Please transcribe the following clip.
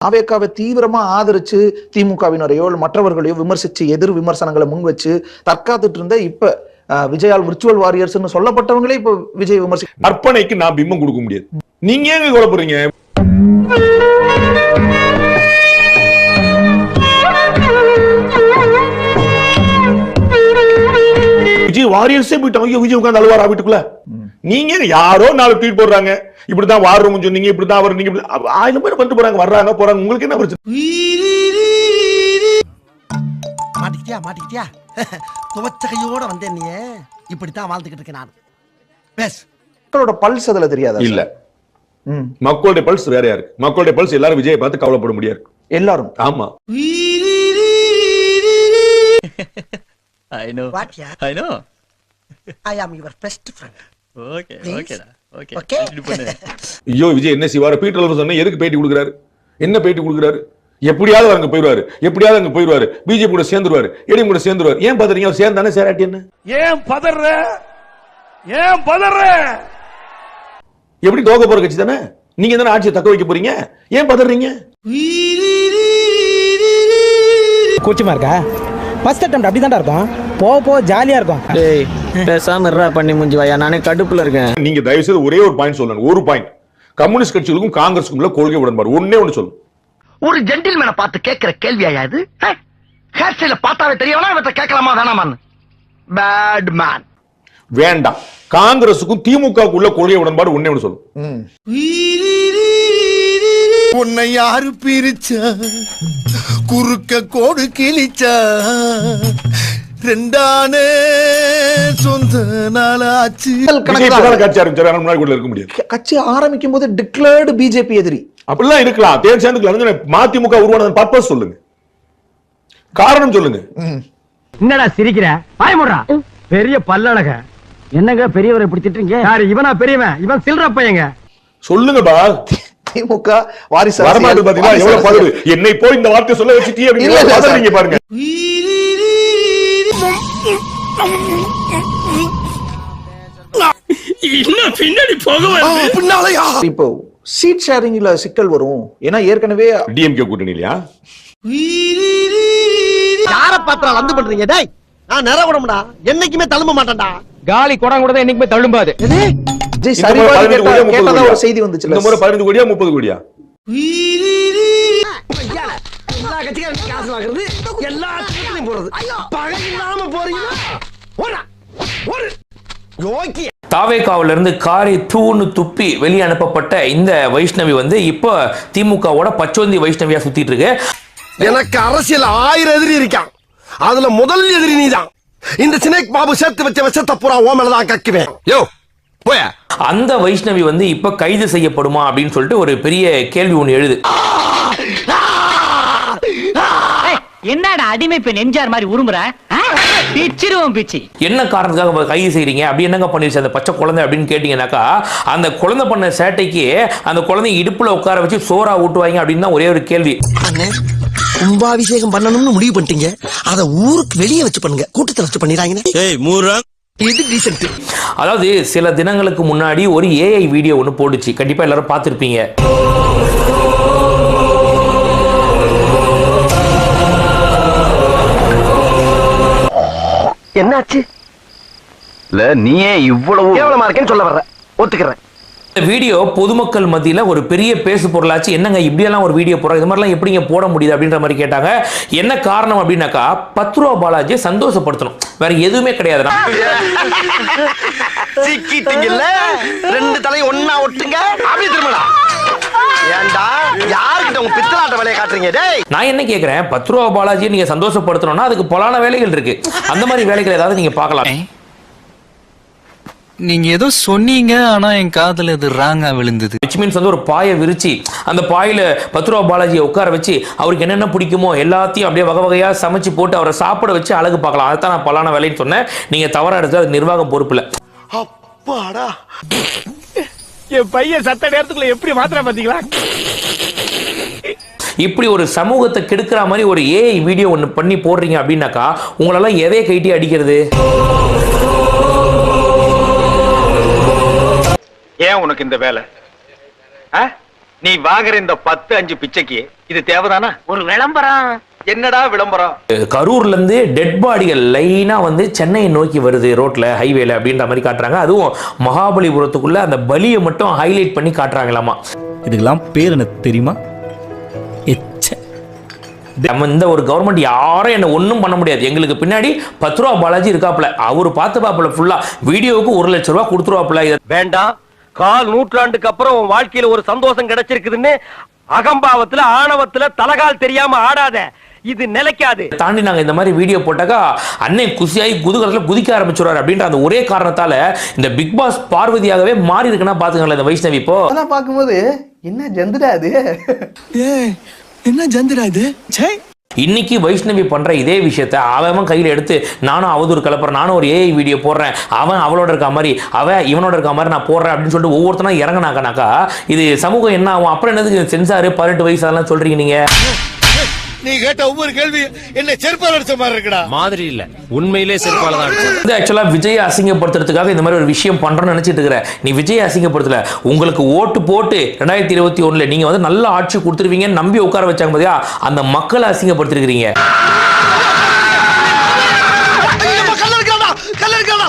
அவேக்காவை தீவிரமா ஆதரிச்சு திமுகவினரையோ மற்றவர்களையோ விமர்சிச்சு எதிர் விமர்சனங்களை முன் வச்சு தற்காத்துட்டு இருந்த இப்ப விஜயால் விர்ச்சுவல் வாரியர்ஸ் சொல்லப்பட்டவங்களே இப்ப விஜய் விமர்சி கற்பனைக்கு நான் பிம்பம் கொடுக்க முடியாது. நீங்க ஏங்க கொலை போறீங்க? விஜய் வாரியர்ஸே போயிட்டாங்க. விஜய் உட்கார்ந்து அழுவாரா வீட்டுக்குள்ள? நீங்க யாரோ 4 ட்வீட் போடுறாங்க, இப்படிதான் வார் ரூம் சொன்னீங்க, இப்படிதான் அவர் நீங்க 1000 பேர் பண்ணிட்டு போறாங்க, வர்றாங்க போறாங்க, உங்களுக்கு என்ன பிரச்சனை? மாட்டிக்கிட்டியா துவச்ச கையோட வந்தேன். நீ இப்படித்தான் வாழ்ந்துகிட்டு இருக்கேன் நான். பேஸ் மக்களோட பல்ஸ் அதுல தெரியாதா? இல்ல, மக்களுடைய பல்ஸ் வேறையா இருக்கு. மக்களுடைய பல்ஸ் எல்லாரும் விஜயை பார்த்து கவலைப்பட முடியாது எல்லாரும். ஆமா, I know. What, yeah? I know. I am your best friend. Okay, okay, okay. Okay. ஐயோ விஜய் என்ன செய்வாரு? பீட்டர் சொன்ன எதுக்கு பேட்டி கொடுக்குறாரு? என்ன பேட்டி கொடுக்குறாரு? எப்படியாவது அங்க போயிடுவாரு, எப்படியாவது அங்க போயிடுவாரு, பிஜேபி கூட சேர்ந்துருவாரு, ஏடிஎம் கூட சேர்ந்துருவாரு. ஏன் பதறீங்க? அவர் சேர்ந்தானே, சேராட்டி என்ன? ஏன் பதற? ஏன் பதற? எப்படி தோக்க போற கட்சி தானே, நீங்க தானே ஆட்சியை தக்க வைக்க போறீங்க, ஏன் பதறீங்க? கூச்சமா இருக்கா? ஃபர்ஸ்ட் அட்டெம்ப்ட் அப்படிதான்டா இருக்கும், போ ஜாலியா இருக்கும். டேய் பேசாம இருடா பண்ணி முஞ்சி வாயா, நானே கடுப்புல இருக்கேன். நீங்க தயவு செய்து ஒரே ஒரு பாயிண்ட் சொல்லணும். ஒரு பாயிண்ட், கம்யூனிஸ்ட் கட்சிகளுக்கும் காங்கிரஸுக்கும் உள்ள கொள்கை உடன்பாடு ஒண்ணே ஒண்ணு சொல்லணும். ஒரு ஜென்டில்மேனை பார்த்து கேட்கிற கேள்வியா இது? ஹேர் ஸ்டைல பார்த்தாவே தெரியவனா இவற்றை கேட்கலாமா வேணாமான்னு? Bad man. வேண்டாம். காங்கிரஸுக்கும் திமுகவுக்கு உள்ள கொள்கை உடன்பாடு ஒண்ணே ஒண்ணு சொல்லணும். உன்னை யாரு பிரிச்சா, குறுக்க கோடு கிழிச்சா, ரெண்டானே சொந்த நாளாச்சு. கட்சி ஆரம்பிக்கும் போது டிக்ளேர்டு பிஜேபி எதிரி அப்படிலாம் இருக்கலாம், தேர்தல் சேர்ந்துக்கலாம். மதிமுக உருவானது பர்பஸ் சொல்லுங்க, காரணம் சொல்லுங்க. என்னடா சிரிக்கிற? பாயமுடா பெரிய பல்லழக. என்னங்க பெரியவரை இப்படி திட்டுறீங்க? யாரு இவனா பெரியவன்? இவன் சில்ற பையங்க. சொல்லுங்க பா. திமுக வாரிசு வரமாட்டது பாத்தீங்களா? எவ்வளவு பதறு. என்னை போய் இந்த வார்த்தை சொல்ல வச்சிட்டீங்க அப்படிங்க பாருங்க. இன்னும் பின்னாடி போக இப்போ சீட் ஷேரிங்ல சிக்கல் வரும். ஏன்னா ஏற்கனவே டிஎம்கே கூட்டணி இல்லையா? யார பாத்திரா லந்து பண்றீங்க? டேய் நான் நிறகுடம்டா, என்னைக்குமே தழும்ப மாட்டேன்டா. காலி குடம் கூட என்னைக்குமே தள்ளும்பாது. விஜய் சரிவாக கேட்டதா ஒரு செய்தி வந்துச்சு. இந்த முறை 15 கோடியா 30 கோடியா? எல்லா கட்சிக்காரங்க காசு வாங்குறது, எல்லா கட்சிகளையும் போறது. பகை இல்லாம போறீங்க. ஓடா ஓடு. யோகி தாவேகாவில இருந்து காரை தூணு துப்பி வெளியே அனுப்பப்பட்ட இந்த வைஷ்ணவி வந்து இப்போ திமுகவோட பச்சோந்தி வைஷ்ணவியா சுத்திட்டு இருக்கு. எனக்கு அரசியல் 1000 எதிரி இருக்கான், அதுல முதல் எதிரி நீதான். இந்த சினேக் பாபு சேர்த்து வச்ச விஷத்தை பூரா ஓமலதான் கக்குவேன். யோ போய. அந்த வைஷ்ணவி வந்து இப்ப கைது செய்யப்படுமா அப்படின்னு சொல்லிட்டு ஒரு பெரிய கேள்வி ஒண்ணு எழுது. என்னடா அடிமை பெண் எம்ஜிஆர் மாதிரி உருமுற? பிச்சிருவோம் பிச்சி. என்ன காரணத்துக்காக கைது செய்றீங்க? அப்படி என்னங்க பண்ணிருச்சு அந்த பச்சை குழந்தை அப்படின்னு கேட்டீங்கன்னாக்கா, அந்த குழந்தை பண்ண சேட்டைக்கு அந்த குழந்தை இடுப்புல உட்கார வச்சு சோறா ஊட்டுவாங்க அப்படின்னு தான் ஒரே ஒரு கேள்வி. கும்பாபிஷேகம் பண்ணணும்னு முடிவு பண்ணிட்டீங்க, அத ஊருக்கு வெளியே வச்சு பண்ணுங்க, கூட்டத்துல வச்சு பண்ணிடுறாங்க. இது டீசன்ட். அதாவது சில தினங்களுக்கு முன்னாடி ஒரு ஏஐ வீடியோ ஒன்று போட்டுச்சு, கண்டிப்பா எல்லாரும் பார்த்திருப்பீங்க. என்னாச்சு? இல்ல நீயே இவ்வளவு கேவலமா இருக்கேன்னு சொல்ல வர்ற, ஒத்துக்கிறேன். இந்த வீடியோ பொதுமக்கள் மத்தியில ஒரு பெரிய பேசு பொருளாச்சு. என்னங்க இப்படியெல்லாம் ஒரு வீடியோ போடுறாங்க, இது மாதிரிலாம் எப்படிங்க போட முடியுது அப்படின்ற மாதிரி கேட்டாங்க. என்ன காரணம் அப்படின்னாக்கா, 10 ரூபா பாலாஜியை சந்தோஷப்படுத்தணும், வேற எதுவுமே கிடையாது. சிக்கிட்டீங்கல்ல, 2 தலையும் ஒண்ணா ஒட்டுங்க, அப்படியே திரும்படா. ஏண்டா யார்கிட்ட உங்க பித்தலாட்ட வேலையை காட்டுறீங்க? டேய் நான் என்ன கேக்குறேன், 10 ரூபா பாலாஜியை நீங்க சந்தோஷப்படுத்தணும்னா அதுக்கு பலான வேலைகள் இருக்கு. அந்த மாதிரி வேலைகள் ஏதாவது நீங்க பார்க்கலாம். நீங்க ஏதோ சொன்னீங்க, ஆனா என் காதுல இது ராங்கா விழுந்தது. விச் மீன்ஸ் வந்து ஒரு பாயை விரிச்சு அந்த பாயில 10 ரூபா பாலாஜியை உட்கார வச்சு அவருக்கு என்னென்ன பிடிக்குமோ எல்லாத்தையும் அப்படியே வகை வகையா சமைச்சு போட்டு அவரை சாப்பிட வச்சு அழகு பார்க்கலாம். அதுதான் நான் பலான வேலைன்னு சொன்னேன். நீங்க தவறா எடுத்து அது நிர்வாகம் பொறுப்பு இல்ல. அப்பாடா, என் பையன் சத்த நேரத்துக்குள்ள எப்படி மாத்திர பாத்தீங்களா? இப்படி ஒரு சமூகத்தை கெடுக்கிற மாதிரி ஒரு ஏஐ வீடியோ ஒன்று பண்ணி போடுறீங்க அப்படின்னாக்கா உங்களெல்லாம் எதை கைட்டி அடிக்கிறது? ஏன் உனக்கு இந்த வேலை? நீ வாங்குற இந்த 10-5 பிச்சைக்கு இது தேவைதானா? ஒரு விளம்பரம். என்னடா விளம்பரம்? கரூர்ல இருந்து டெட் பாடிகள் லைனா வந்து சென்னையை நோக்கி வருது ரோட்ல ஹைவேல அப்படின்ற மாதிரி காட்டுறாங்க. அதுவும் மகாபலிபுரத்துக்குள்ள அந்த பலியை மட்டும் ஹைலைட் பண்ணி காட்டுறாங்களாமா. இதுக்கெல்லாம் பேர் எனக்கு தெரியுமா? நம்ம இந்த ஒரு கவர்மெண்ட் யாரும் என்ன ஒன்றும் பண்ண முடியாது. எங்களுக்கு பின்னாடி 10 ரூபா பாலாஜி இருக்காப்புல, அவரு பார்த்து பாப்புல ஃபுல்லா வீடியோவுக்கு 1 லட்சம் ரூபாய் கொடுத்துருவாப்புல. வேண்டாம், 1/4 நூற்றாண்டுக்கு அப்புறம் உன் வாழ்க்கையில ஒரு சந்தோஷம் கிடைச்சிருக்குதுன்னு அகம்பாவத்துல ஆணவத்துல தலகால் தெரியாம ஆடாத. இது நிலைக்காது. தாண்டி நாங்க இந்த மாதிரி வீடியோ போட்டாக்கா அன்னை குசியாகி குதூகலத்துல குதிக்க ஆரம்பிச்சுறாரு அப்படின்ற அந்த ஒரே காரணத்தால இந்த பிக் பாஸ் பார்வதியாகவே மாறி இருக்குன்னா பாத்துக்கங்களேன் இந்த வைஷ்ணவி. இப்போ அதெல்லாம் பார்க்கும்போது என்ன ஜந்துடா அது, என்ன ஜந்திரா இது? இன்னைக்கு வைஷ்ணவி பண்ற இதே விஷயத்த அவன் கையில எடுத்து நானும் அவதூறு கலப்புறேன், நானும் ஒரு ஏஐ வீடியோ போடுறேன், அவன் அவளோட இருக்க மாதிரி அவன் இவனோட இருக்க மாதிரி நான் போடுறேன் அப்படின்னு சொல்லிட்டு ஒவ்வொருத்தனா இறங்கினாக்கனாக்கா இது சமூகம் என்ன ஆகும்? அப்புறம் என்னதுக்கு சென்சாரு 18 வயசு அதெல்லாம் சொல்றீங்க நீங்க? நீ கேட்ட ஒவ்வொரு கேள்வி என்ன செருப்பால அடிச்ச மாதிரி இருக்குடா. மாதிரி இல்ல, உண்மையிலே செருப்பால தான் அடிச்சது. ஆக்சுவலா விஜய் அசிங்கப்படுத்துறதுக்காக இந்த மாதிரி ஒரு விஷயம் பண்றோம்னு நினைச்சிட்டு இருக்கிற நீ விஜய் அசிங்கப்படுத்தல. உங்களுக்கு ஓட்டு போட்டு 2021 நீங்க வந்து நல்ல ஆட்சி கொடுத்துருவீங்கன்னு நம்பி உட்கார வச்சாங்க பாத்தியா, அந்த மக்களை அசிங்கப்படுத்திருக்கீங்க. கல்லு இருக்காடா.